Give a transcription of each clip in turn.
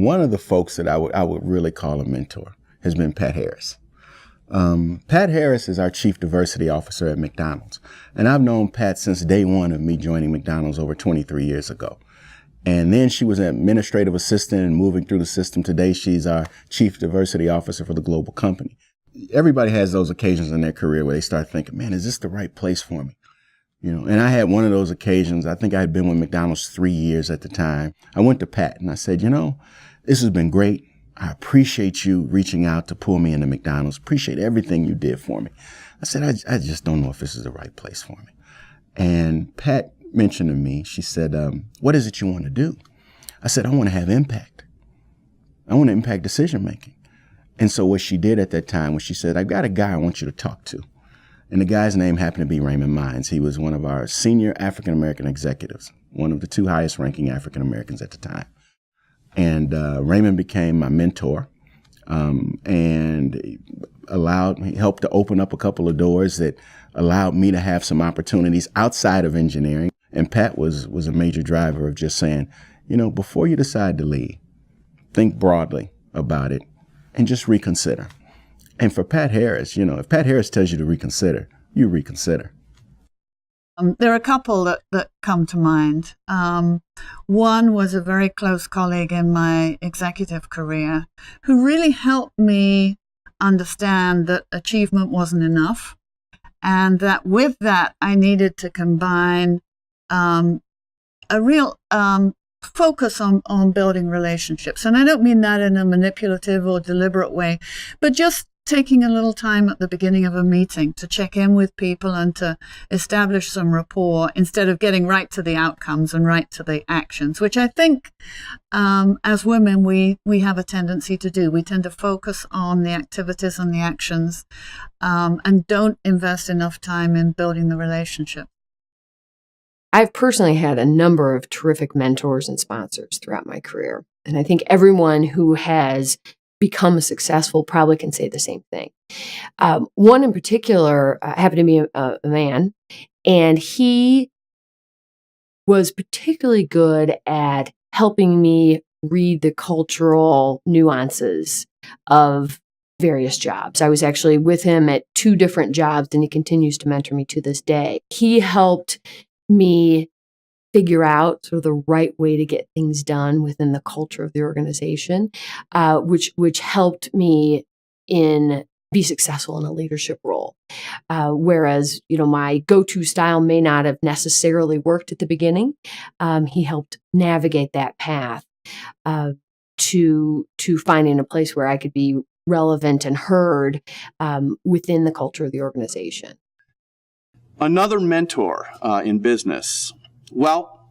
One of the folks that I would really call a mentor has been Pat Harris. Pat Harris is our Chief Diversity Officer at McDonald's. And I've known Pat since day one of me joining McDonald's over 23 years ago. And then she was an administrative assistant and moving through the system. Today, she's our Chief Diversity Officer for the global company. Everybody has those occasions in their career where they start thinking, man, is this the right place for me? And I had one of those occasions. I think I had been with McDonald's 3 years at the time. I went to Pat and I said, this has been great. I appreciate you reaching out to pull me into McDonald's. Appreciate everything you did for me. I said, I just don't know if this is the right place for me. And Pat mentioned to me, she said, what is it you want to do? I said, I want to have impact. I want to impact decision making. And so what she did at that time was she said, I've got a guy I want you to talk to. And the guy's name happened to be Raymond Mines. He was one of our senior African-American executives, one of the 2 highest ranking African-Americans at the time. And Raymond became my mentor and he helped to open up a couple of doors that allowed me to have some opportunities outside of engineering. And Pat was a major driver of just saying, before you decide to leave, think broadly about it and just reconsider. And for Pat Harris, if Pat Harris tells you to reconsider, you reconsider. There are a couple that come to mind. One was a very close colleague in my executive career who really helped me understand that achievement wasn't enough, and that with that I needed to combine a real focus on building relationships. And I don't mean that in a manipulative or deliberate way, but just taking a little time at the beginning of a meeting to check in with people and to establish some rapport instead of getting right to the outcomes and right to the actions, which I think as women we have a tendency to do. We tend to focus on the activities and the actions and don't invest enough time in building the relationship. I've personally had a number of terrific mentors and sponsors throughout my career. And I think everyone who has become successful probably can say the same thing. One in particular happened to be a man, and he was particularly good at helping me read the cultural nuances of various jobs. I was actually with him at 2 different jobs, and he continues to mentor me to this day. He helped me figure out sort of the right way to get things done within the culture of the organization, which helped me be successful in a leadership role. Whereas, my go-to style may not have necessarily worked at the beginning. He helped navigate that path to finding a place where I could be relevant and heard within the culture of the organization. Another mentor in business. Well,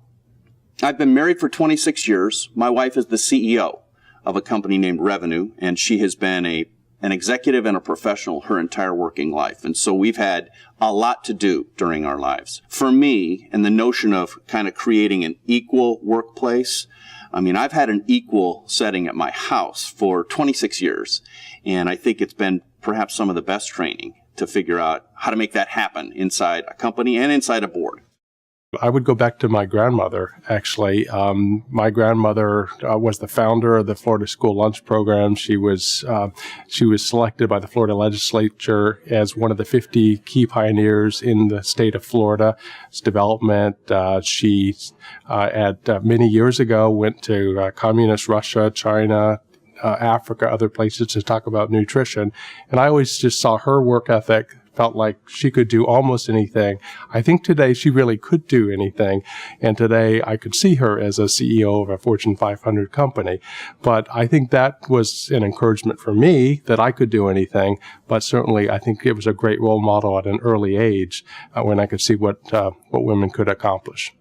I've been married for 26 years. My wife is the CEO of a company named Revenue, and she has been an executive and a professional her entire working life. And so we've had a lot to do during our lives. For me, and the notion of kind of creating an equal workplace, I've had an equal setting at my house for 26 years, and I think it's been perhaps some of the best training to figure out how to make that happen inside a company and inside a board. I would go back to my grandmother, actually. My grandmother was the founder of the Florida School Lunch Program. She was selected by the Florida legislature as one of the 50 key pioneers in the state of Florida's development. She, many years ago, went to communist Russia, China, Africa, other places to talk about nutrition. And I always just saw her work ethic, felt like she could do almost anything. I think today she really could do anything. And today I could see her as a CEO of a Fortune 500 company. But I think that was an encouragement for me that I could do anything. But certainly I think it was a great role model at an early age when I could see what women could accomplish.